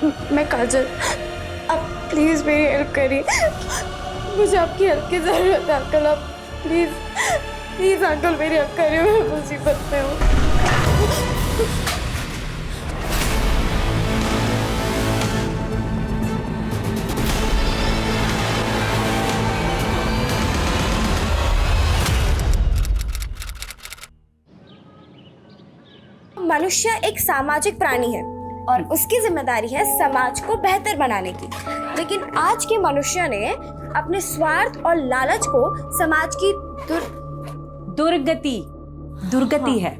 मैं काजल, आप प्लीज़ मेरी हेल्प करिए, मुझे आपकी हेल्प की ज़रूरत है अंकल। आप प्लीज़ प्लीज़ अंकल मेरी हेल्प करिए, मैं मुसीबत में हूँ। मनुष्य एक सामाजिक प्राणी है और उसकी जिम्मेदारी है समाज को बेहतर बनाने की। लेकिन आज के मनुष्य ने अपने स्वार्थ और लालच को समाज की दुर्गति है।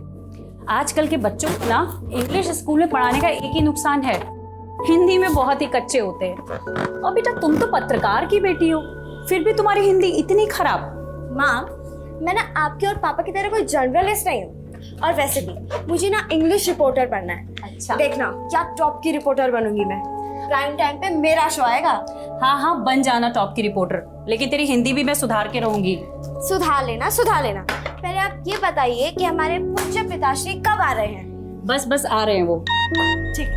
आजकल के बच्चों को ना इंग्लिश स्कूल में पढ़ाने का एक ही नुकसान है, हिंदी में बहुत ही कच्चे होते हैं। और बेटा तुम तो पत्रकार की बेटी हो, फिर भी तुम्हारी हिंदी इतनी खराब। माँ, मैं ना आपके और पापा की तरह कोई जर्नलिस्ट नहीं हूँ, और वैसे भी मुझे ना इंग्लिश रिपोर्टर बनना है। अच्छा, देखना क्या टॉप की रिपोर्टर बनूंगी मैं, प्राइम टाइम पे मेरा शो आएगा। हाँ हाँ बन जाना टॉप की रिपोर्टर, लेकिन तेरी हिंदी भी मैं सुधार के रहूंगी। सुधार लेना सुधार लेना। पहले आप ये बताइए कि हमारे पूज्य पिताश्री कब आ रहे हैं? बस बस आ रहे हैं वो। ठीक।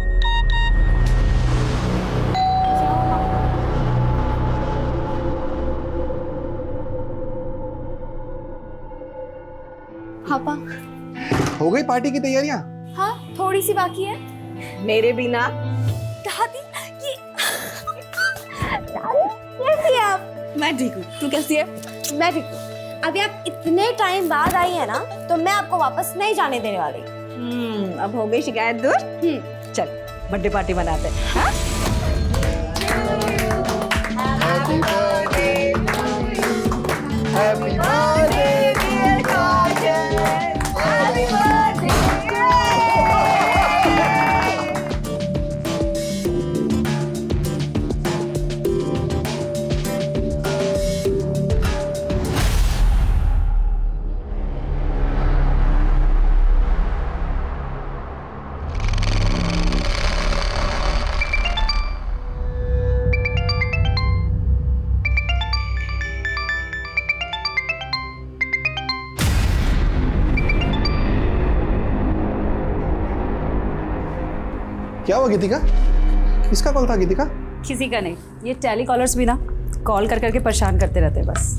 पापा, हो गई पार्टी की तैयारियां? हाँ थोड़ी सी बाकी है। मेरे बिना दादी, ये कैसी है आप? मैं ठीक हूँ, तू कैसी है? मैं ठीक हूँ। अभी आप इतने टाइम बाद आई है ना, तो मैं आपको वापस नहीं जाने देने वाली। अब हो गई शिकायत दूर। चल बर्थडे पार्टी मनाते हैं। हाँ? Happy birthday to you. Happy birthday dear Kajal. Happy birthday. क्या हुआ गीतिका? किसका कॉल था गीतिका? किसी का नहीं, ये टेलीकॉलर्स भी ना कॉल कर करके परेशान करते रहते हैं बस।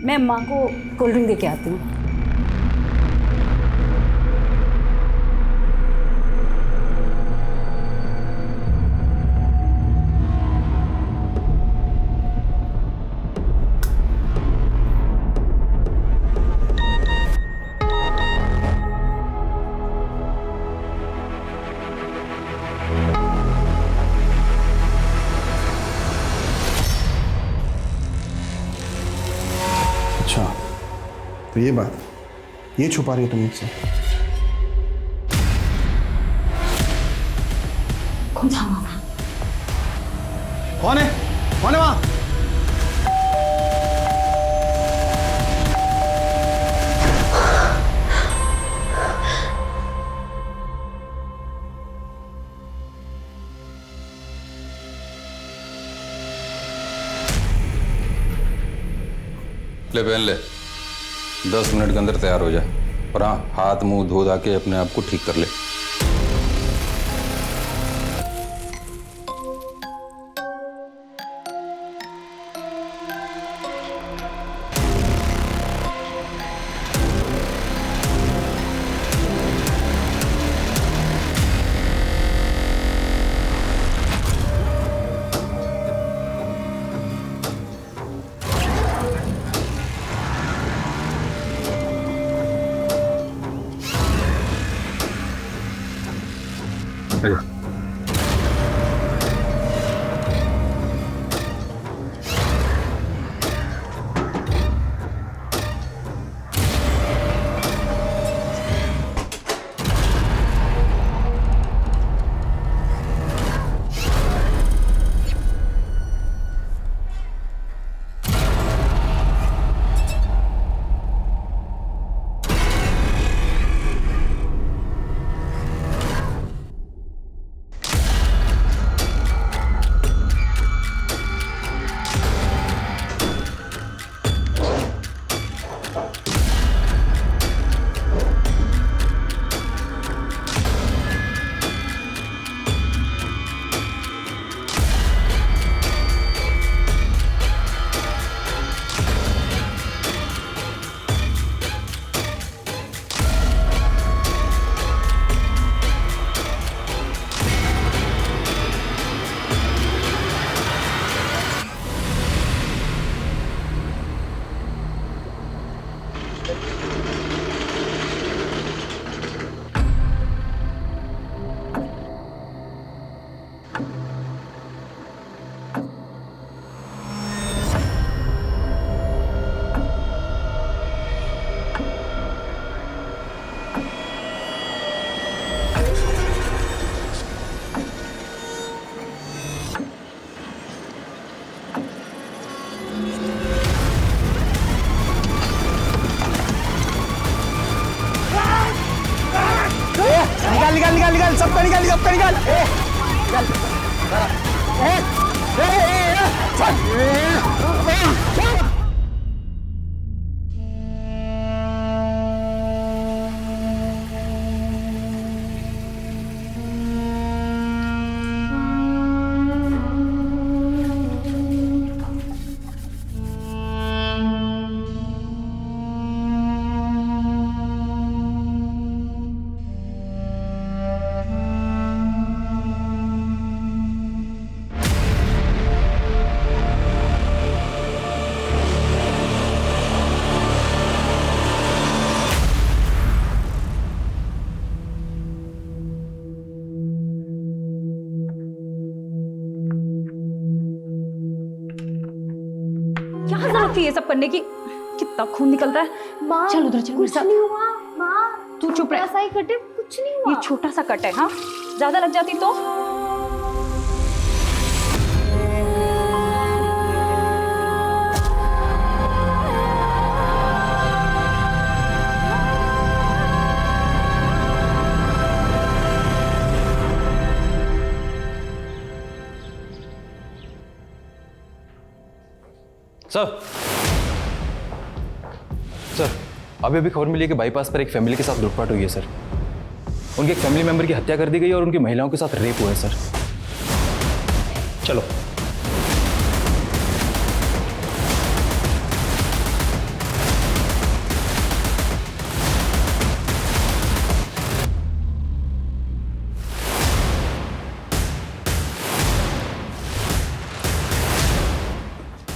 मैं माँ को कोल्ड ड्रिंक दे के आती हूँ। अच्छा, तो ये बात, ये छुपा रही हो तुम मुझसे? खुद हमारा कौन है? कौन है वहां? ले पहन ले, 10 मिनट के अंदर तैयार हो जा। और हाँ, हाथ मुंह धो धा के अपने आप को ठीक कर ले। निकाल। क्या जरूरत थी ये सब करने की? कितना खून निकल रहा है। माँ चल उधर चल, कुछ मेरे साथ। नहीं हुआ माँ, तू चुप रह। ऐसा ही कटे, कुछ नहीं हुआ। ये छोटा सा कट है, हाँ ज्यादा लग जाती तो। सर सर अभी अभी खबर मिली है कि बाईपास पर एक फैमिली के साथ लूटपाट हुई है सर। उनके एक फैमिली मेंबर की हत्या कर दी गई और उनकी महिलाओं के साथ रेप हुआ है सर। चलो।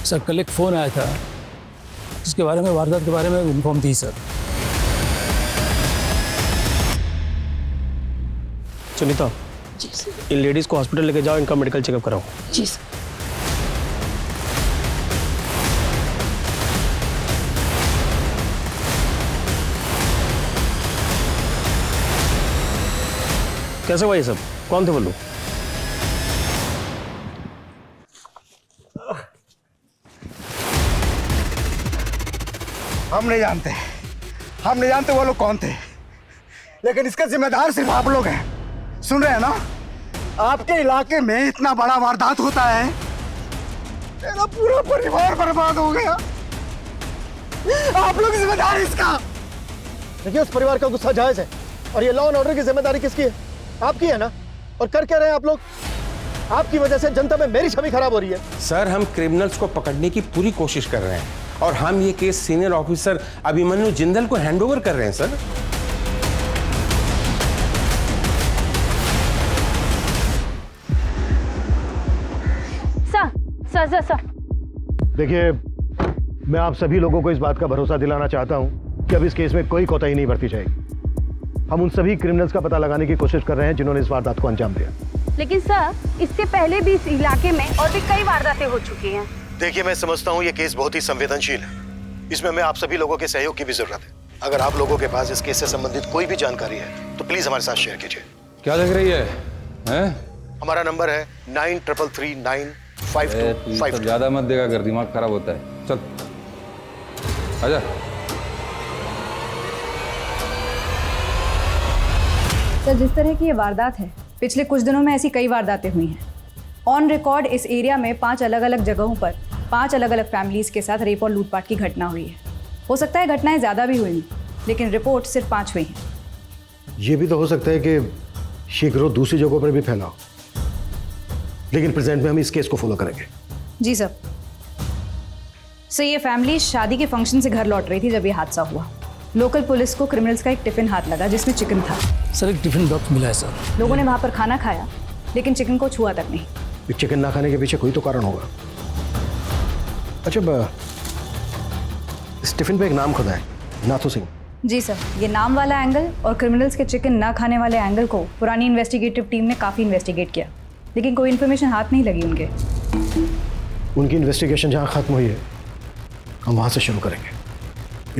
सर कल एक फ़ोन आया था जिसके बारे में, वारदात के बारे में इन्फॉर्म थी सर। सुनीता, इन लेडीज़ को हॉस्पिटल लेके जाओ, इनका मेडिकल चेकअप कराओ। जी सर। कैसे हुआ ये सब? कौन थे वो लोग? हम नहीं जानते वो लोग कौन थे, लेकिन इसके जिम्मेदार सिर्फ आप लोग हैं। सुन रहे हैं ना? आपके इलाके में इतना बड़ा वारदात होता है, मेरा पूरा परिवार बर्बाद हो गया। आप लोग जिम्मेदार इसका। देखिए, उस परिवार का गुस्सा जायज है और ये लॉ एंड ऑर्डर की जिम्मेदारी किसकी है? आपकी है ना? और कर क्या रहे हैं आप लोग? आपकी वजह से जनता में मेरी छवि खराब हो रही है। सर, हम क्रिमिनल्स को पकड़ने की पूरी कोशिश कर रहे हैं और हम ये case senior officer Abhimanyu Jindal को हैंडओवर कर रहे हैं सर। सर देखिए, मैं आप सभी लोगों को इस बात का भरोसा दिलाना चाहता हूं कि अब इस केस में कोई कोताही नहीं बरती जाएगी। हम उन सभी क्रिमिनल्स का पता लगाने की कोशिश कर रहे हैं जिन्होंने इस वारदात को अंजाम दिया। लेकिन सर, इससे पहले भी इस इलाके में और भी कई वारदातें हो चुकी हैं। देखिए, मैं समझता हूं ये केस बहुत ही संवेदनशील है। इसमें मैं आप सभी लोगों के सहयोग की भी जरूरत है। अगर आप लोगों के पास इस केस से संबंधित कोई भी जानकारी है तो प्लीज हमारे साथ शेयर कीजिए। क्या देख रही है, हैं? हमारा नंबर है 93395252। ज्यादा मत देगा, कर दिमाग खराब होता है। चल आजा। सर, जिस तरह की ये वारदात है, पिछले कुछ दिनों में ऐसी कई वारदातें हुई हैं। ऑन रिकॉर्ड इस एरिया में 5 अलग अलग जगहों पर 5 अलग अलग फैमिलीज के साथ रेप और लूटपाट की घटना हुई है। हो सकता है घटनाएं ज़्यादा भी हुई, लेकिन रिपोर्ट सिर्फ 5 हुई हैं। ये भी तो हो सकता है कि शीघ्र दूसरी जगहों पर भी फैला हो, लेकिन प्रेजेंट में हम इस केस को फॉलो करेंगे। जी सर। सर, ये फैमिली शादी के फंक्शन से घर लौट रही थी जब ये हादसा हुआ। लोकल पुलिस को क्रिमिनल्स का एक टिफिन हाथ लगा जिसमें चिकन था। सर, एक टिफिन बॉक्स मिला है सर। लोगों ने वहाँ पर खाना खाया, लेकिन चिकन को छुआ तक नहीं। चिकन ना खाने के पीछे कोई तो कारण होगा। अच्छा, इस टिफिन पे एक नाम खुदा है, नाथू सिंह। जी सर, ये नाम वाला एंगल और क्रिमिनल्स के चिकन ना खाने वाले एंगल को पुरानी इन्वेस्टिगेटिव टीम ने काफ़ी इन्वेस्टिगेट किया, लेकिन कोई इन्फॉर्मेशन हाथ नहीं लगी उनके। उनकी इन्वेस्टिगेशन जहाँ खत्म हुई है, हम वहाँ से शुरू करेंगे।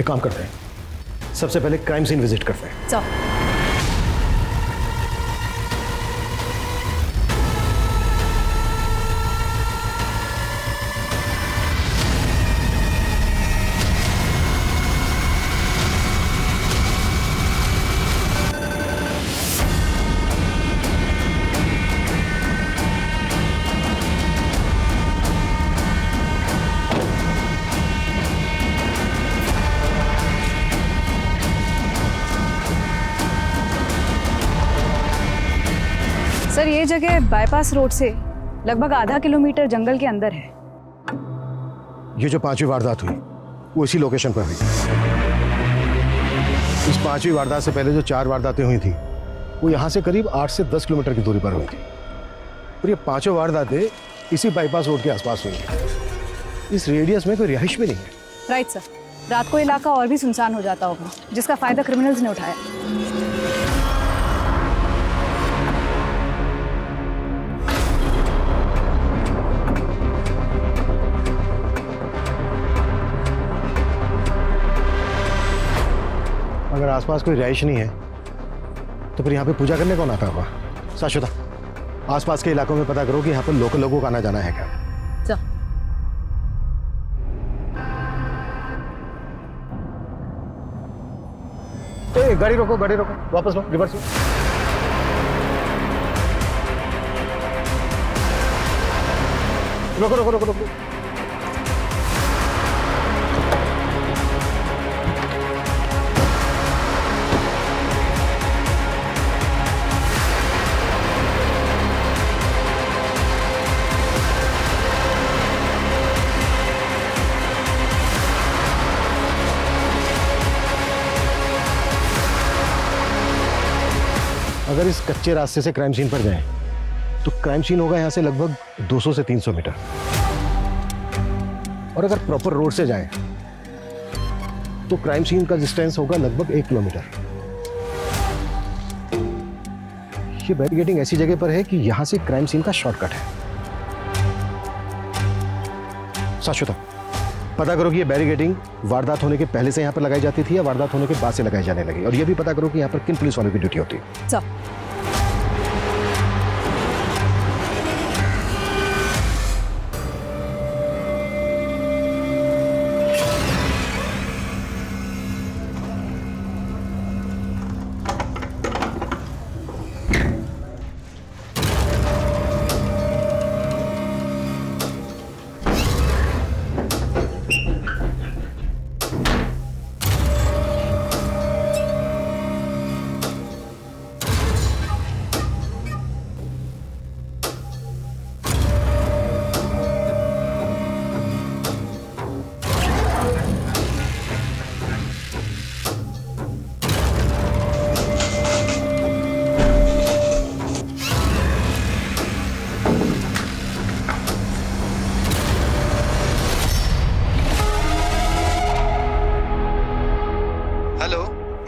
एक काम करते हैं, सबसे पहले क्राइम सीन विजिट करते हैं। सर, जगह बाईपास रोड से लगभग आधा किलोमीटर जंगल के अंदर है। ये जो 5वीं वारदात हुई वो इसी लोकेशन पर हुई। इस 5वीं वारदात से पहले जो 4 वारदातें हुई थी वो यहाँ से करीब 8 से 10 किलोमीटर की दूरी पर हुई थी और ये 5 वारदातें इसी बाईपास रोड के आसपास हुई हैं। इस रेडियस में कोई रिहाइश भी नहीं है। राइट सर, रात को इलाका और भी सुनसान हो जाता होगा, जिसका फायदा क्रिमिनल्स ने उठाया। अगर आसपास कोई रिहाइश नहीं है तो फिर यहाँ पे पूजा करने कौन आता होगा? शाश्वता, आसपास के इलाकों में पता करो कि यहाँ पर लोकल लोगों का आना जाना है क्या। गाड़ी रोको, गाड़ी रोको, वापस लो, रिवर्स लो। रोको रोको रोको रोको। अगर इस कच्चे रास्ते से क्राइम सीन पर जाएं तो क्राइम सीन होगा यहां से लगभग 200 से 300 मीटर और अगर प्रॉपर रोड से जाएं तो क्राइम सीन का डिस्टेंस होगा लगभग 1 किलोमीटर। ये बैरिकेडिंग ऐसी जगह पर है कि यहां से क्राइम सीन का शॉर्टकट है। शाश्वता, पता करो कि ये बैरिकेडिंग वारदात होने के पहले से यहां पर लगाई जाती थी या वारदात होने के बाद से लगाई जाने लगी, और ये भी पता करो कि यहां पर किन पुलिस वालों की ड्यूटी होती है। सर,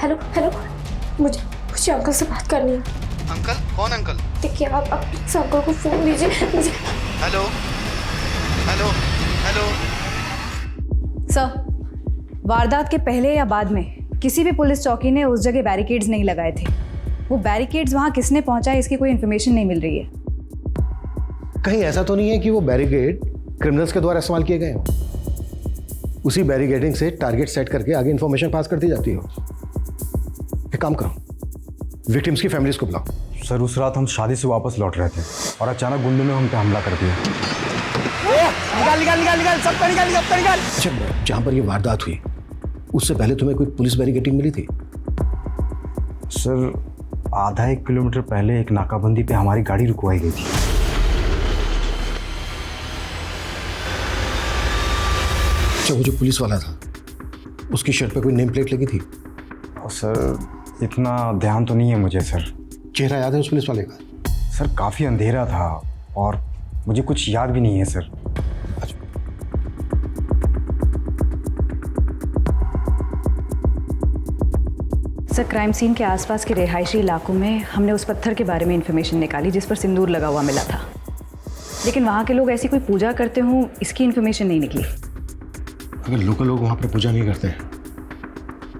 हेलो हेलो, मुझे अंकल से बात करनी है। अंकल? कौन अंकल? देखिए आप प्लीज अंकल को फोन दीजिए मुझे। Hello hello hello. सर, वारदात के पहले या बाद में किसी भी पुलिस चौकी ने उस जगह बैरिकेड्स नहीं लगाए थे। वो बैरिकेड्स वहां किसने पहुंचाए इसकी कोई इन्फॉर्मेशन नहीं मिल रही है। कहीं ऐसा तो नहीं है कि वो बैरिकेड क्रिमिनल्स के द्वारा इस्तेमाल किए गए हो? उसी बैरिकेडिंग से टारगेट सेट करके आगे इंफॉर्मेशन पास करती जाती हो। एक काम करो, विक्टिम्स की फैमिलीज को बुलाओ। सर, उस रात हम शादी से वापस लौट रहे थे और अचानक गुंडों ने हम पे हमला कर दिया। निकाल सबको निकाल। अच्छा, जहां पर ये वारदात हुई उससे पहले तुम्हें कोई पुलिस बैरिकेडिंग मिली थी? सर, आधा 1 किलोमीटर पहले एक नाकाबंदी पे हमारी गाड़ी रुकवाई गई थी। अच्छा, वो जो पुलिस वाला था उसकी शर्ट पे कोई नेम प्लेट लगी थी? सर, इतना ध्यान तो नहीं है मुझे सर। चेहरा याद है उस पुलिस वाले का? सर, काफ़ी अंधेरा था और मुझे कुछ याद भी नहीं है सर। अच्छा, सर, क्राइम सीन के आसपास के रिहायशी इलाकों में हमने उस पत्थर के बारे में इंफॉर्मेशन निकाली जिस पर सिंदूर लगा हुआ मिला था, लेकिन वहाँ के लोग ऐसी कोई पूजा करते हों इसकी इंफॉर्मेशन नहीं निकली। अगर लोकल लोग वहाँ पर पूजा नहीं करते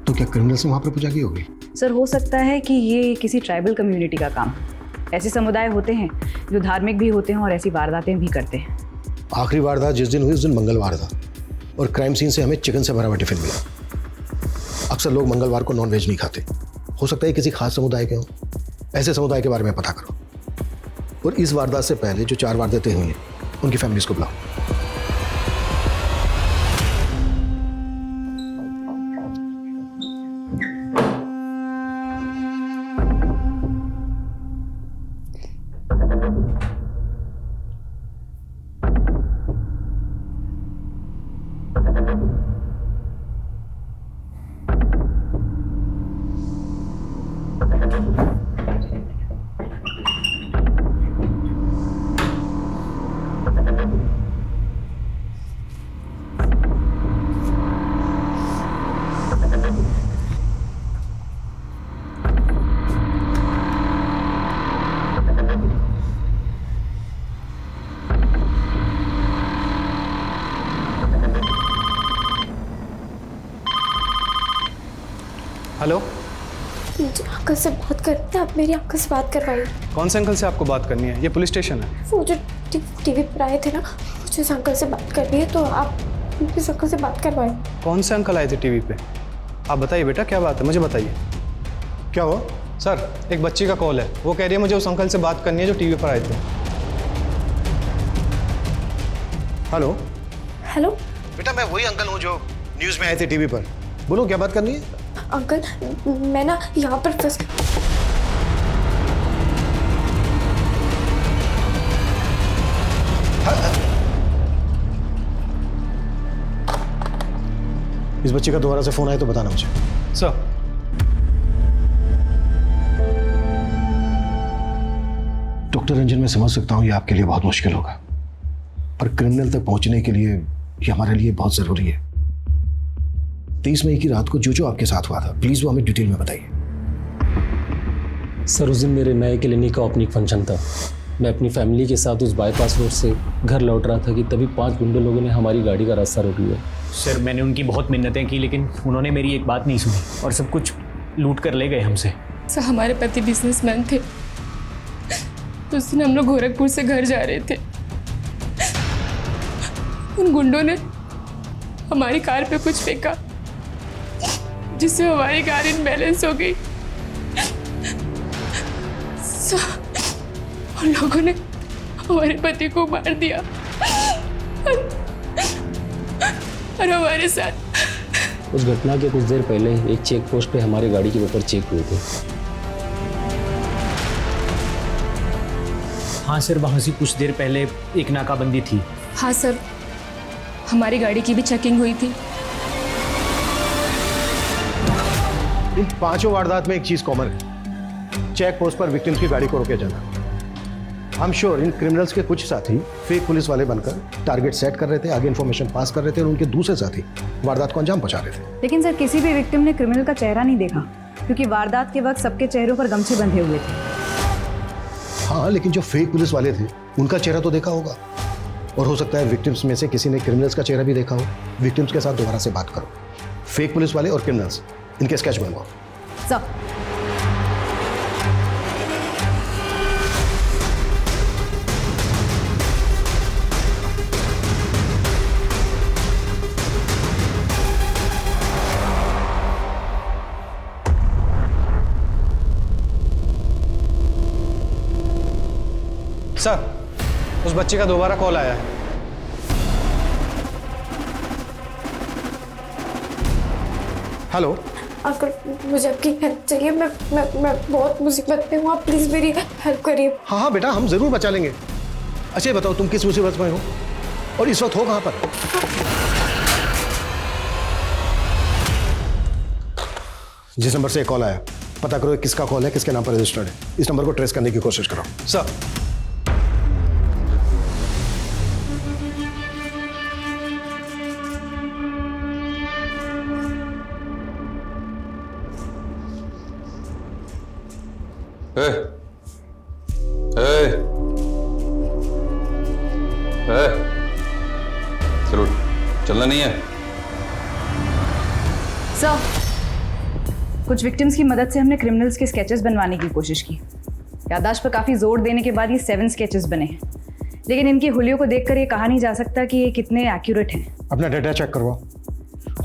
तो क्या क्रिमिनल्स ने वहाँ पर पूजा की होगी? सर, हो सकता है कि ये किसी ट्राइबल कम्युनिटी का काम। ऐसे समुदाय होते हैं जो धार्मिक भी होते हैं और ऐसी वारदातें भी करते हैं। आखिरी वारदात जिस दिन हुई उस दिन मंगलवार था और क्राइम सीन से हमें चिकन से भरा हुआ टिफिन मिला। अक्सर लोग मंगलवार को नॉनवेज नहीं खाते। हो सकता है किसी खास समुदाय के हों। ऐसे समुदाय के बारे में पता करो और इस वारदात से पहले जो 4 वारदातें हुई हैं उनकी फैमिलीज को बुलाओ। हेलो, मुझे अंकल से बात करते हैं, आप मेरी अंकल से बात करवाइए। कौन से अंकल से आपको बात करनी है? ये पुलिस स्टेशन है। वो जो टीवी पर आए थे ना, मुझे इस अंकल से बात करनी है, तो आप इस अंकल से बात करवाएं। कौन से अंकल आए थे टीवी पे? आप बताइए बेटा, क्या बात है, मुझे बताइए। क्या हुआ? सर, एक बच्ची का कॉल है, वो कह रही है मुझे उस अंकल से बात करनी है जो टीवी पर आए थे। हेलो हेलो बेटा, मैं वही अंकल हूँ जो न्यूज़ में आए थे टीवी पर। बोलो, क्या बात करनी है? अंकल, मैं ना यहाँ पर फंस। इस बच्चे का दोबारा से फोन आए तो बताना मुझे। सर, डॉक्टर रंजन, मैं समझ सकता हूँ ये आपके लिए बहुत मुश्किल होगा, पर क्रिमिनल तक पहुंचने के लिए ये हमारे लिए बहुत जरूरी है। 23 मई की रात को जो आपके साथ हुआ था, प्लीज वो हमें डिटेल में बताइए। सर, उस दिन मेरे नए क्लिनिक का ओपनिंग फंक्शन था। मैं अपनी फैमिली के साथ उस बाईपास रोड से घर लौट रहा था कि तभी 5 गुंडे लोगों ने हमारी गाड़ी का रास्ता रोक लिया। सर, मैंने उनकी बहुत मिन्नतें की, लेकिन उन्होंने मेरी एक बात नहीं सुनी और सब कुछ लूट कर ले गए हमसे। सर, हमारे पति बिजनेसमैन थे, तो उस दिन हम लोग गोरखपुर से घर जा रहे थे। उन गुंडों ने हमारी कार पे कुछ फेंका, जिससे हमारी कार इनबैलेंस हो गई। उन लोगों ने हमारे पति को मार दिया और हमारे साथ। उस घटना के कुछ देर पहले एक चेक पोस्ट पे हमारी गाड़ी के पेपर चेक हुए थे। हाँ सर, वहाँ से कुछ देर पहले एक नाकाबंदी थी। हाँ सर, हमारी गाड़ी की भी चेकिंग हुई थी। इन 5 वारदात में एक चीज कॉमन है, चेक पोस्ट पर विक्टिम्स की गाड़ी को रोके जाना। I am sure in criminals के कुछ साथी फेक पुलिस वाले बनकर टारगेट सेट कर रहे थे, आगे इन्फॉर्मेशन पास कर रहे थे और उनके दूसरे साथी वारदात को अंजाम पहुंचा रहे थे। लेकिन सर, किसी भी विक्टिम ने क्रिमिनल का चेहरा नहीं देखा, क्योंकि वारदात के वक्त सबके चेहरों पर गमछे बंधे हुए थे। हाँ, लेकिन जो फेक पुलिस वाले थे उनका चेहरा तो देखा होगा, और हो सकता है विक्टिम्स में से किसी ने क्रिमिनल्स का चेहरा भी देखा हो। विक्टिम्स के साथ दोबारा से बात करो, फेक पुलिस वाले और क्रिमिनल्स, इनके स्केच बनवाओ। सर, सर, उस बच्चे का दोबारा कॉल आया है। हेलो अंकल, मुझे आपकी हेल्प चाहिए। मैं बहुत मुसीबत में हूँ, आप प्लीज मेरी हेल्प करिए। हाँ बेटा, हम जरूर बचा लेंगे। अच्छा बताओ, तुम किस मुसीबत में हो और इस वक्त हो कहाँ पर? जिस नंबर से कॉल आया, पता करो किसका कॉल है, किसके नाम पर रजिस्टर्ड है। इस नंबर को ट्रेस करने की कोशिश करो। सर, चलो, चलना नहीं है। सर, कुछ विक्टिम्स की मदद से हमने क्रिमिनल्स के स्केचेस बनवाने की कोशिश की। याददाश्त पर काफ़ी जोर देने के बाद ये 7 स्केचेस बने हैं, लेकिन इनकी हुलियों को देखकर ये कहा नहीं जा सकता कि ये कितने एक्यूरेट हैं। अपना डेटा चेक करवाओ,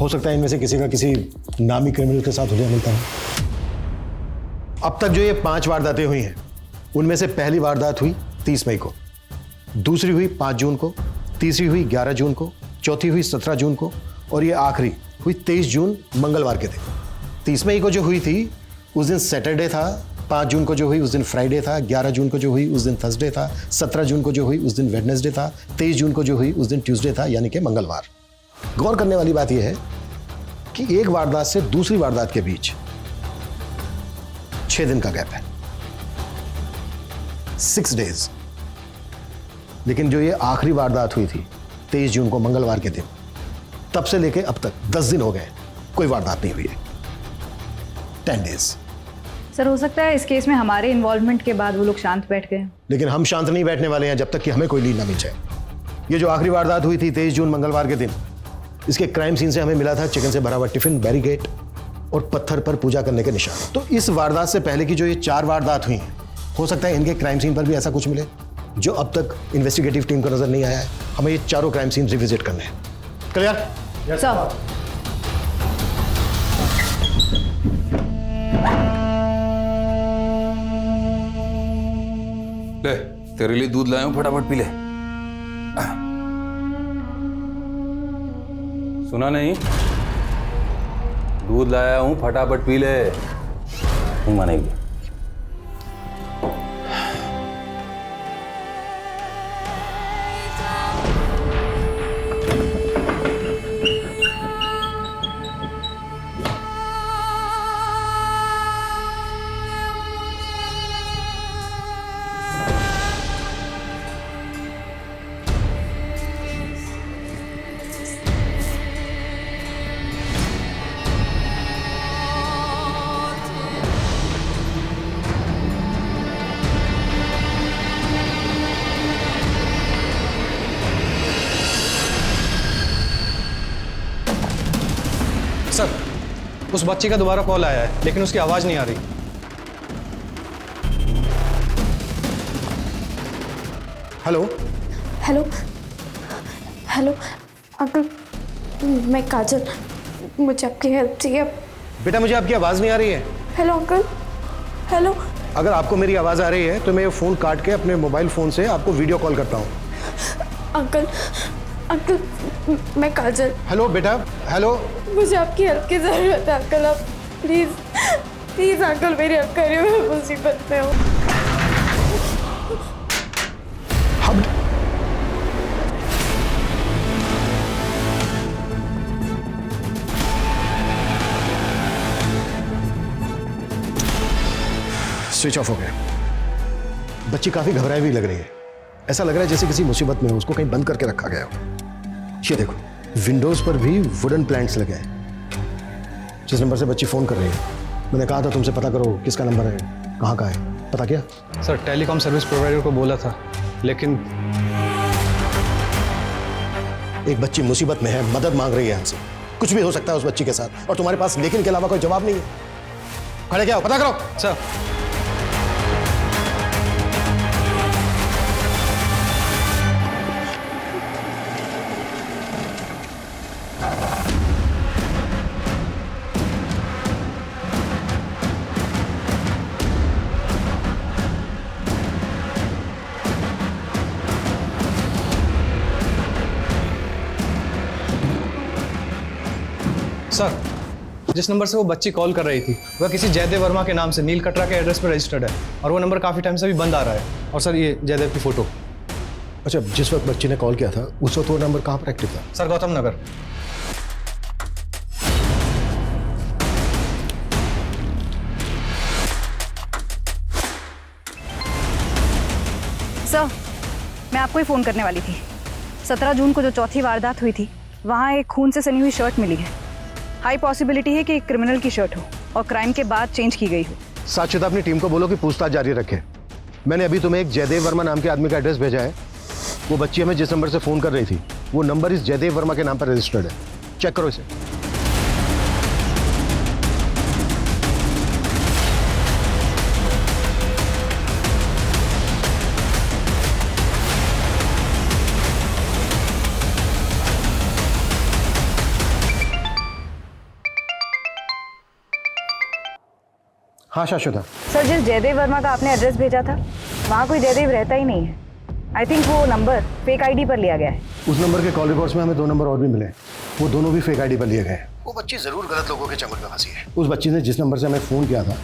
हो सकता है इनमें से किसी का किसी नामी क्रिमिनल के साथ हुलिया मिलता है। अब तक जो ये 5 वारदातें हुई हैं, उनमें से पहली वारदात हुई 30 मई को, दूसरी हुई 5 जून को, तीसरी हुई 11 जून को, चौथी हुई 17 जून को, और ये आखिरी हुई 23 जून मंगलवार के दिन। 30 मई को जो हुई थी उस दिन सैटरडे था, 5 जून को जो हुई उस दिन फ्राइडे था, 11 जून को जो हुई उस दिन थर्सडे था, 17 जून को जो हुई उस दिन वेडनेसडे था, 23 जून को जो हुई उस दिन ट्यूसडे था, यानी कि मंगलवार। गौर करने वाली बात यह है कि एक वारदात से दूसरी वारदात के बीच 6 दिन का गैप है, 6 डेज। लेकिन जो ये आखिरी वारदात हुई थी 23 जून को मंगलवार के दिन, तब से लेके अब तक 10 दिन हो गए, कोई वारदात नहीं हुई है। 10 डेज। सर, हो सकता है इस केस में हमारे इन्वॉल्वमेंट के बाद वो लोग शांत बैठ गए, लेकिन हम शांत नहीं बैठने वाले हैं जब तक कि हमें कोई लीड ना मिल जाए। ये जो आखिरी वारदात हुई थी 23 जून मंगलवार के दिन, इसके क्राइम सीन से हमें मिला था चिकन से भरा हुआ टिफिन, बैरिकेड और पत्थर पर पूजा करने के निशान। तो इस वारदात से पहले की जो ये 4 वारदात हुई हैं, हो सकता है इनके क्राइम सीन पर भी ऐसा कुछ मिले जो अब तक इन्वेस्टिगेटिव टीम को नजर नहीं आया है। हमें ये चारों क्राइम सीन रिविजिट करने हैं। क्लियर? ले तेरे लिए दूध लाया हूं, फटाफट पी ले। सुना नहीं? दूध लाया हूं, फटाफट पी ले। नहीं मानेगी। सर, उस बच्ची का दोबारा कॉल आया है, लेकिन उसकी आवाज नहीं आ रही। हेलो हेलो हेलो अंकल, मैं काजल, मुझे आपकी हेल्प चाहिए। बेटा मुझे आपकी आवाज नहीं आ रही है। Hello uncle, hello. अगर आपको मेरी आवाज आ रही है तो मैं ये फोन काट के अपने मोबाइल फोन से आपको वीडियो कॉल करता हूँ। अंकल अंकल, मैं काजल। हेलो बेटा, हेलो। मुझे आपकी हेल्प की जरूरत है अंकल, आप प्लीज प्लीज अंकल मेरी हेल्प करिए, मैं मुसीबत में हूँ। स्विच ऑफ हो गया। बच्ची काफी घबराई हुई लग रही है। ऐसा लग रहा है जैसे किसी मुसीबत में हो, उसको कहीं बंद करके रखा गया हो। ये देखो, विंडोज पर भी वुडन प्लैंक्स लगे हैं। जिस नंबर से बच्ची फोन कर रही है, मैंने कहा था तुमसे पता करो किसका नंबर है, कहाँ का है। पता किया? सर, टेलीकॉम सर्विस प्रोवाइडर को बोला था, लेकिन एक बच्ची मुसीबत में है, मदद मांग रही है हमसे। कुछ भी हो सकता है उस बच्ची के साथ, और तुम्हारे पास लेकिन के अलावा कोई जवाब नहीं है। खड़े क्या हो, पता करो। सर, सर, जिस नंबर से वो बच्ची कॉल कर रही थी वह किसी जयदेव वर्मा के नाम से नील कटरा के एड्रेस पर रजिस्टर्ड है, और वो नंबर काफ़ी टाइम से भी बंद आ रहा है। और सर, ये जयदेव की फोटो। अच्छा, जिस वक्त बच्ची ने कॉल किया था उस वक्त वो नंबर कहाँ पर एक्टिव था? सर, गौतम नगर। सर, मैं आपको ही फ़ोन करने वाली थी। 17 जून को जो चौथी वारदात हुई थी, वहाँ एक खून से सनी हुई शर्ट मिली है। हाई पॉसिबिलिटी है कि एक क्रिमिनल की शर्ट हो और क्राइम के बाद चेंज की गई हो। साक्षात अपनी टीम को बोलो कि पूछताछ जारी रखे। मैंने अभी तुम्हें एक जयदेव वर्मा नाम के आदमी का एड्रेस भेजा है। वो बच्ची हमें जिस नंबर से फ़ोन कर रही थी, वो नंबर इस जयदेव वर्मा के नाम पर रजिस्टर्ड है। चेक करो इसे। हाँ शाश्वता। सर, जिस जयदेव वर्मा का आपने एड्रेस भेजा था, वहाँ कोई जयदेव रहता ही नहीं है। आई थिंक वो नंबर फेक आईडी पर लिया गया है। उस नंबर के कॉल रिकॉर्ड्स में हमें 2 नंबर और भी मिले, वो दोनों भी फेक आईडी पर लिए गए। वो बच्ची जरूर गलत लोगों के चंगुल में फंसी है। उस बच्ची ने जिस नंबर से हमें फ़ोन किया था,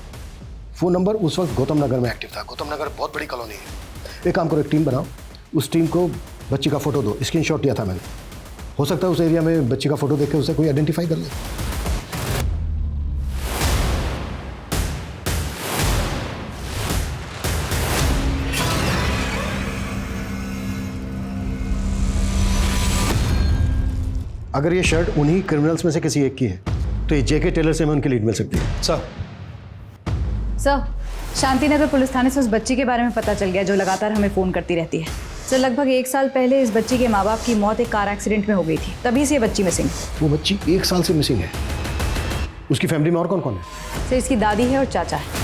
वो नंबर उस वक्त गौतम नगर में एक्टिव था। गौतम नगर बहुत बड़ी कॉलोनी है। एक काम करो, एक टीम बनाओ, उस टीम को बच्ची का फोटो दो। स्क्रीनशॉट लिया था मैंने, हो सकता है उस एरिया में बच्ची का फोटो देख के उसे कोई आइडेंटिफाई कर ले। अगर ये शर्ट उन्हीं क्रिमिनल्स में से किसी एक की है, तो ये जेके टेलर से हमें उनकी लीड मिल सकती है। सर, शांतिनगर पुलिस थाने से उस बच्ची के बारे में पता चल गया जो लगातार हमें फ़ोन करती रहती है। सर, लगभग 1 साल पहले इस बच्ची के माँ बाप की मौत एक कार एक्सीडेंट में हो गई थी, तभी से ये बच्ची मिसिंग है। वो बच्ची 1 साल से मिसिंग है। उसकी फैमिली में और कौन कौन है? सर इसकी दादी है और चाचा है।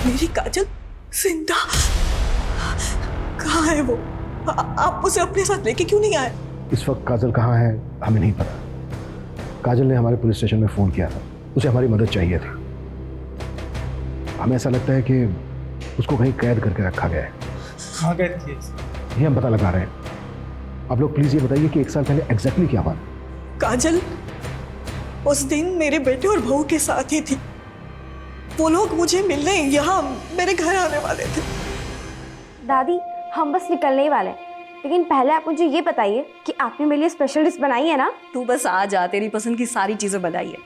मेरी काजल जिंदा कहाँ है वो? आप उसे अपने साथ लेके क्यों नहीं आए? इस वक्त काजल कहाँ है हमें नहीं पता। काजल ने हमारे पुलिस स्टेशन में फ़ोन किया था, उसे हमारी मदद चाहिए थी। हमें ऐसा लगता है कि उसको कहीं कैद करके रखा गया है। कहाँ कैद किए? ये हम पता लगा रहे हैं। आप लोग प्लीज़ ये बताइए कि 1 साल पहले एग्जैक्टली क्या हुआ? काजल उस दिन मेरे बेटे और बहू के साथ ही थी। वो लोग मुझे मिलने यहाँ मेरे घर आने वाले थे। दादी हम बस निकलने ही वाले हैं, लेकिन पहले आप मुझे ये बताइए कि आपने मेरे लिए स्पेशल डिश बनाई है ना? तू बस आ जा, तेरी पसंद की सारी चीजें बनाई है।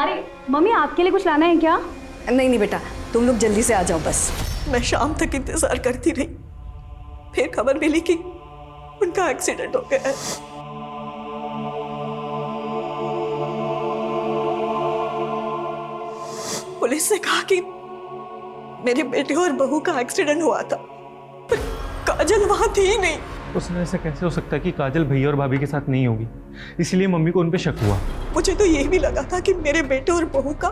अरे मम्मी आपके लिए कुछ लाना है क्या? नहीं नहीं बेटा, तुम लोग जल्दी से आ जाओ बस। मैं शाम तक इंतजार करती रही, फिर खबर मिली कि उनका एक्सीडेंट हो गया है। पुलिस ने कहा कि मेरे बेटे और बहू का एक्सीडेंट हुआ था, पर काजल वहां थी ही नहीं। उसने ऐसा कैसे हो सकता है कि काजल भैया और भाभी के साथ नहीं होगी? इसलिए मम्मी को उन पे शक हुआ। मुझे तो ये भी लगा था कि मेरे बेटे और बहू का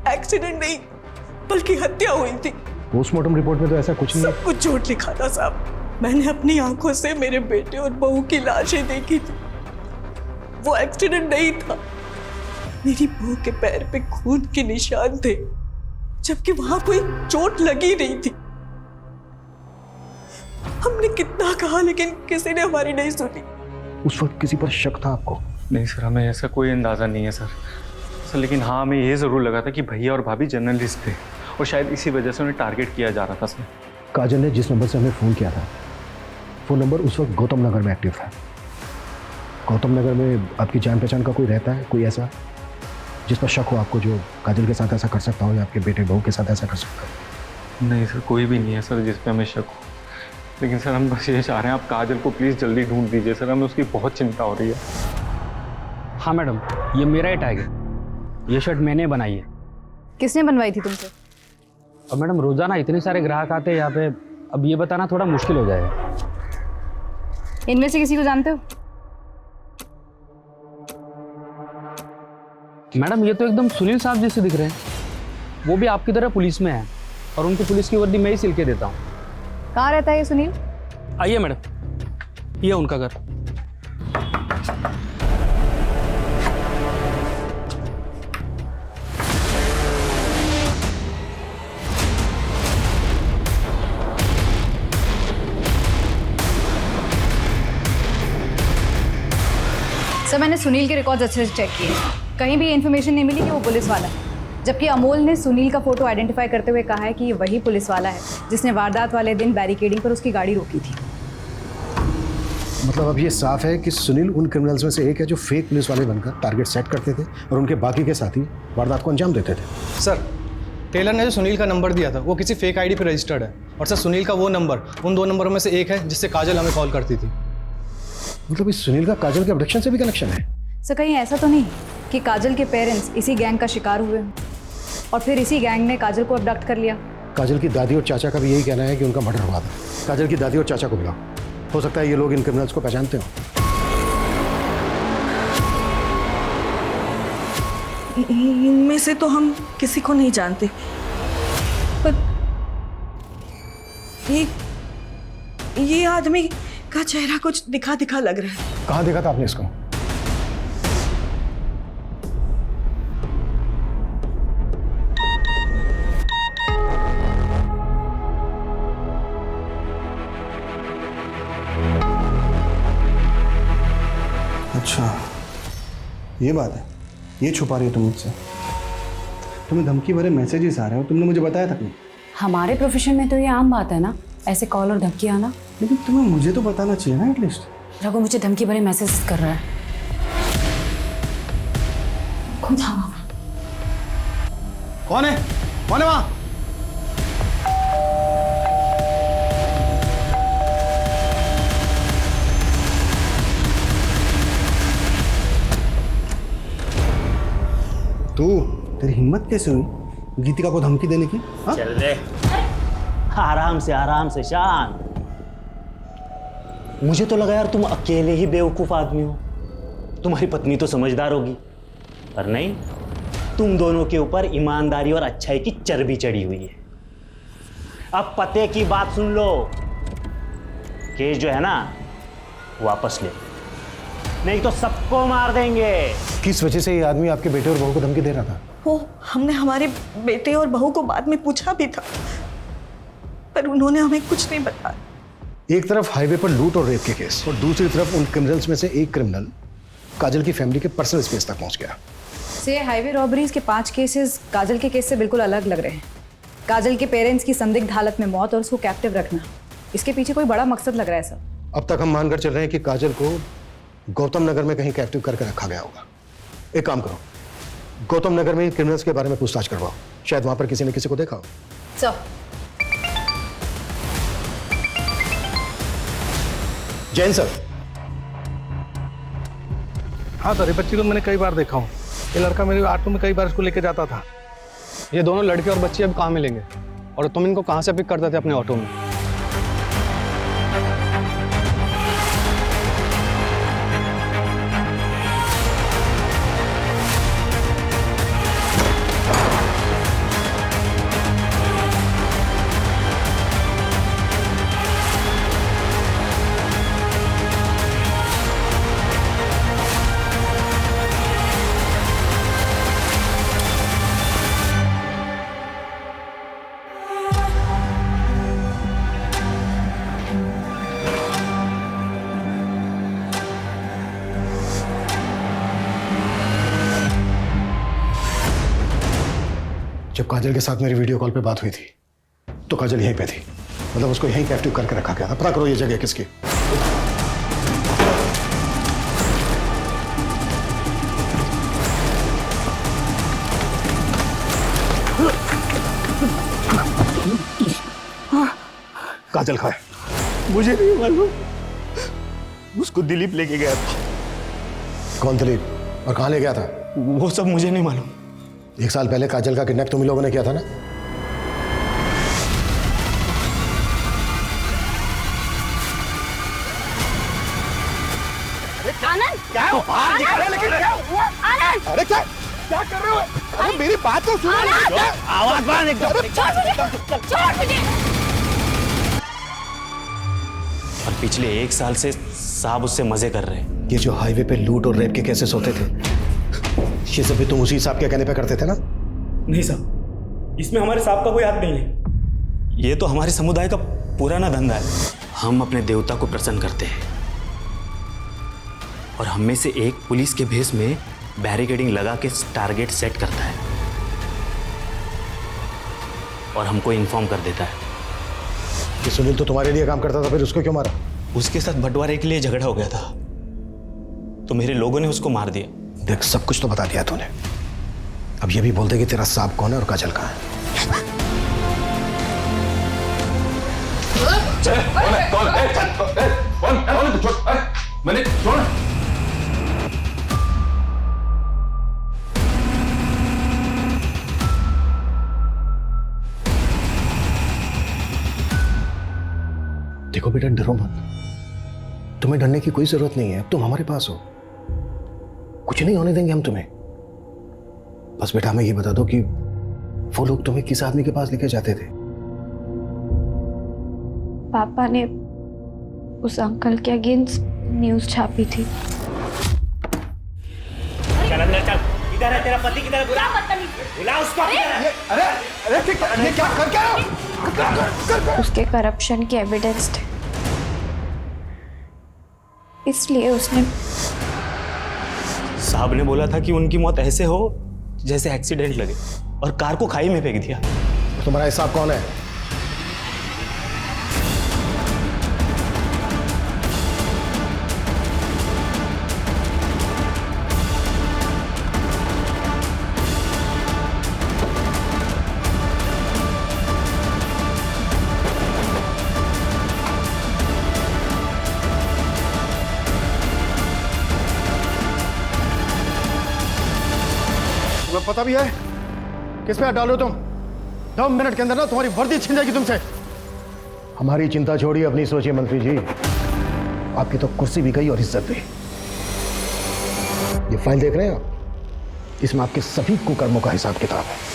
एक्सीडेंट नहीं बल्कि हत्या हुई थी। पोस्टमार्टम रिपोर्ट में तो ऐसा कुछ नहीं। सब कुछ झूठ लिखा था साहब। मैंने अपनी आंखों से मेरे बेटे और बहू की लाशें देखी थी। वो एक्सीडेंट नहीं था। मेरी बहू के पैर पे खून के निशान थे, जबकि वहां कोई चोट लगी नहीं थी। हमने कितना कहा लेकिन किसी ने हमारी नहीं सुनी। उस वक्त किसी पर शक था आपको? नहीं सर, हमें ऐसा कोई अंदाजा नहीं है सर। लेकिन हाँ, हमें ये जरूर लगा था कि भैया और भाभी जर्नलिस्ट थे और शायद इसी वजह से उन्हें टारगेट किया जा रहा था सर। काजल ने जिस नंबर से हमें फ़ोन किया था, वो नंबर उस वक्त गौतम नगर में एक्टिव था। गौतम नगर में आपकी जान पहचान का कोई रहता है, कोई ऐसा जिस पर शक हो आपको, जो काजल के साथ ऐसा कर सकता हो या आपके बेटे बहू के साथ ऐसा कर सकता हो? नहीं सर, कोई भी नहीं है सर जिस पे हमें शक हो। लेकिन सर हम बस ये चाह रहे हैं, आप काजल को प्लीज़ जल्दी ढूंढ दीजिए सर, हमें उसकी बहुत चिंता हो रही है। हाँ मैडम, ये मेरा ही टैग है। ये शर्ट मैंने बनाई है। किसने बनवाई थी तुमसे? अब मैडम रोजाना इतने सारे ग्राहक आते हैं यहाँ पे, अब ये बताना थोड़ा मुश्किल हो जाएगा। इनमें से किसी को जानते हो? मैडम ये तो एकदम सुनील साहब जैसे दिख रहे हैं। वो भी आपकी तरह पुलिस में है और उनको पुलिस की वर्दी मैं ही सिल के देता हूँ। कहाँ रहता है ये सुनील? आइए मैडम, ये उनका घर। सर मैंने सुनील के रिकॉर्ड्स अच्छे से चेक किए, कहीं भी इन्फॉर्मेशन नहीं मिली कि वो पुलिस वाला है। जबकि अमोल ने सुनील का फोटो आइडेंटिफाई करते हुए कहा है कि ये वही पुलिस वाला है जिसने वारदात वाले दिन बैरिकेडिंग पर उसकी गाड़ी रोकी थी। मतलब अब ये साफ है कि सुनील उन क्रिमिनल्स में से एक है जो फेक पुलिस वाले बनकर टारगेट सेट करते थे और उनके बाकी के साथी वारदात को अंजाम देते थे। सर टेलर ने जो सुनील का नंबर दिया था वो किसी फेक आईडी पर रजिस्टर्ड है, और सर सुनील का वो नंबर उन 2 नंबरों में से एक है जिससे काजल हमें कॉल करती थी। मतलब इस सुनील का काजल के अब्डक्शन से भी कनेक्शन है? सर कहीं ऐसा तो नहीं कि काजल के पेरेंट्स इसी गैंग का शिकार हुए हों और फिर इसी गैंग ने काजल को अबडक्ट कर लिया? काजल की दादी और चाचा का भी यही कहना है कि उनका मर्डर हुआ था। काजल की दादी और चाचा को बुलाओ, हो सकता है ये लोग इन क्रिमिनल्स को पहचानते हो। इनमें से तो हम किसी को नहीं जानते, पर ये आदमी का चेहरा कुछ दिखा दिखा लग रहा है। कहाँ देखा था आपने इसको? अच्छा ये बात है, ये छुपा रही है तुम मुझसे? तुम्हें धमकी भरे मैसेजेस आ रहे हो, तुमने मुझे बताया था क्यों? हमारे प्रोफेशन में तो ये आम बात है ना, ऐसे कॉल और धमकी आना। लेकिन तुम्हें मुझे तो बताना चाहिए ना एटलीस्ट। रघु मुझे धमकी भरे मैसेज कर रहा है। खुद हाँ। कौन है वहाँ? तेरी हिम्मत कैसे हुई गीतिका को धमकी देने की? चल रे, आराम से शांत। मुझे तो लगा यार तुम अकेले ही बेवकूफ आदमी हो, तुम्हारी पत्नी तो समझदार होगी, पर नहीं, तुम दोनों के ऊपर ईमानदारी और अच्छाई की चर्बी चढ़ी हुई है। अब पते की बात सुन लो, केस जो है ना वापस ले, नहीं तो सबको मार देंगे। किस वजह से ये आदमी आपके बेटे और बहू को धमकी दे रहा था? वो हमने हमारे बेटे और बहू को बाद में पूछा भी था, पर उन्होंने हमें कुछ नहीं बताया। एक तरफ हाईवे पर लूट और रेप के केस और दूसरी तरफ उन क्रिमिनल्स में से एक क्रिमिनल काजल की फैमिली के पर्सनल स्पेस तक पहुंच गया। से हाईवे रॉबरीज के 5 केसेस काजल के केस से बिल्कुल अलग लग रहे हैं। काजल के पेरेंट्स की संदिग्ध हालत में मौत और उसको कैप्टिव रखना, इसके पीछे कोई बड़ा मकसद लग रहा है सर। अब तक हम मानकर चल रहे हैं कि काजल को गौतम नगर में कहीं कैप्टिव करके रखा गया होगा। एक काम करो, गौतम नगर में क्रिमिनल्स के बारे में पूछताछ करवाओ, शायद वहां पर किसी ने किसी को देखा हो। Sir Jain sir. हाँ सर, ये बच्ची को मैंने कई बार देखा हूँ। ये लड़का मेरे ऑटो में कई बार इसको लेके जाता था। ये दोनों लड़के और बच्ची अब कहाँ मिलेंगे? और तुम इनको कहाँ से पिक करते थे अपने ऑटो में? जब काजल के साथ मेरी वीडियो कॉल पे बात हुई थी तो काजल यहीं पे थी, मतलब उसको यहीं कैप्टिव करके रखा गया था। पता करो ये जगह किसकी। काजल कहाँ है? मुझे नहीं मालूम, उसको दिलीप लेके गया था। कौन दिलीप और कहाँ ले गया था? वो सब मुझे नहीं मालूम। 1 साल पहले काजल का किडनैप तुम लोगों ने किया था ना? आनंद, क्या है? बाहर निकल रहे हैं, लेकिन क्या हुआ? आनंद, अरे क्या कर रहे हो? अरे मेरी बात तो सुनो। आवाज बाहर एकदम। छोड़ मुझे। और पिछले 1 साल से साहब उससे मजे कर रहे हैं। ये जो हाईवे पे लूट और रेप के केसेस होते थे, ये सब भी तुम उसी साहब के कहने पे करते थे ना? नहीं साहब, इसमें हमारे साहब का कोई हाथ नहीं है। ये तो हमारे समुदाय का पुराना धंधा है। हम अपने देवता को प्रसन्न करते हैं और हम में से एक पुलिस के भेष में बैरिकेडिंग लगा के टारगेट सेट करता है और हमको इन्फॉर्म कर देता है। कि सुनील तो तुम्हारे लिए काम करता था, फिर उसको क्यों मारा? उसके साथ बंटवारे के लिए झगड़ा हो गया था तो मेरे लोगों ने उसको मार दिया। देख, सब कुछ तो बता दिया तूने, अब ये भी बोल दे कि तेरा साहब कौन है और काजल कहाँ है। मैंने छोड़। देखो बेटा, डरो मत, तुम्हें डरने की कोई जरूरत नहीं है। अब तुम हमारे पास हो, कुछ नहीं होने देंगे हम तुम्हें। बस बेटा हमें ये बता दो कि वो लोग तुम्हें किस आदमी के पास लेके जाते थे? पापा ने उस अंकल के अगेंस्ट न्यूज छापी थी। चल अंदर चल। इधर है तेरा पति, किधर? बुला उसको। अरे अरे ये क्या कर क्या? उसके करप्शन की एविडेंस थे, इसलिए उसने। साहब ने बोला था कि उनकी मौत ऐसे हो जैसे एक्सीडेंट लगे और कार को खाई में फेंक दिया। तुम्हारा हिसाब कौन है? तुम्हें पता भी है किस पे हाथ डालो तुम? 2 मिनट के अंदर ना तुम्हारी वर्दी छीन जाएगी तुमसे। हमारी चिंता छोड़िए, अपनी सोचिए मंत्री जी। आपकी तो कुर्सी भी गई और इज्जत भी। ये फाइल देख रहे हैं आप, इसमें आपके सभी कुकर्मों का हिसाब किताब है।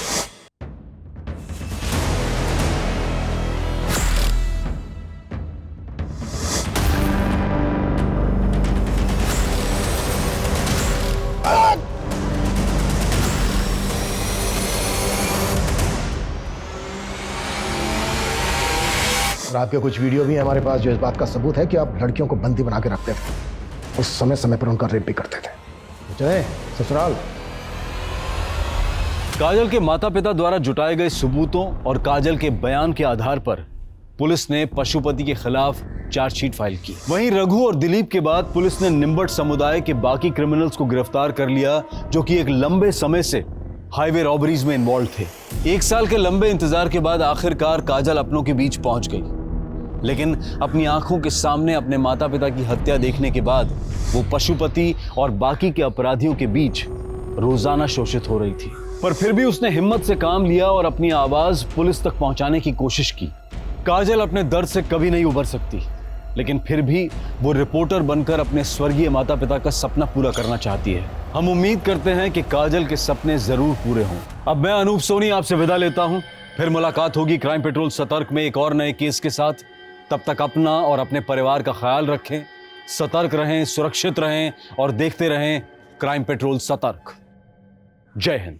और आपके कुछ वीडियो भी हैं हमारे पास जो इस बात का सबूत है कि आप लड़कियों को बंदी बना के रखते थे और समय समय पर उनका रेप भी करते थे। चले ससुराल। काजल के माता पिता द्वारा जुटाए गए सबूतों और काजल के बयान के आधार पर पुलिस ने पशुपति के खिलाफ चार्जशीट फाइल की। वहीं रघु और दिलीप के बाद पुलिस ने निम्बट समुदाय के बाकी क्रिमिनल्स को गिरफ्तार कर लिया जो कि एक लंबे समय से हाईवे रॉबरीज में इन्वॉल्व थे। 1 साल के लंबे इंतजार के बाद आखिरकार काजल अपनों के बीच पहुंच गई, लेकिन अपनी आंखों के सामने अपने माता पिता की हत्या देखने के बाद वो पशुपति और बाकी के अपराधियों के बीच रोजाना शोषित हो रही थी। पर फिर भी उसने हिम्मत से काम लिया और अपनी आवाज पुलिस तक पहुंचाने की कोशिश की। काजल अपने दर्द से कभी नहीं उबर सकती, लेकिन फिर भी वो रिपोर्टर बनकर अपने स्वर्गीय माता पिता का सपना पूरा करना चाहती है। हम उम्मीद करते हैं कि काजल के सपने जरूर पूरे हों। अब मैं अनूप सोनी आपसे विदा लेता हूं। फिर मुलाकात होगी क्राइम पेट्रोल सतर्क में एक और नए केस के साथ। तब तक अपना और अपने परिवार का ख्याल रखें, सतर्क रहें, सुरक्षित रहें और देखते रहें क्राइम पेट्रोल सतर्क। जय हिंद।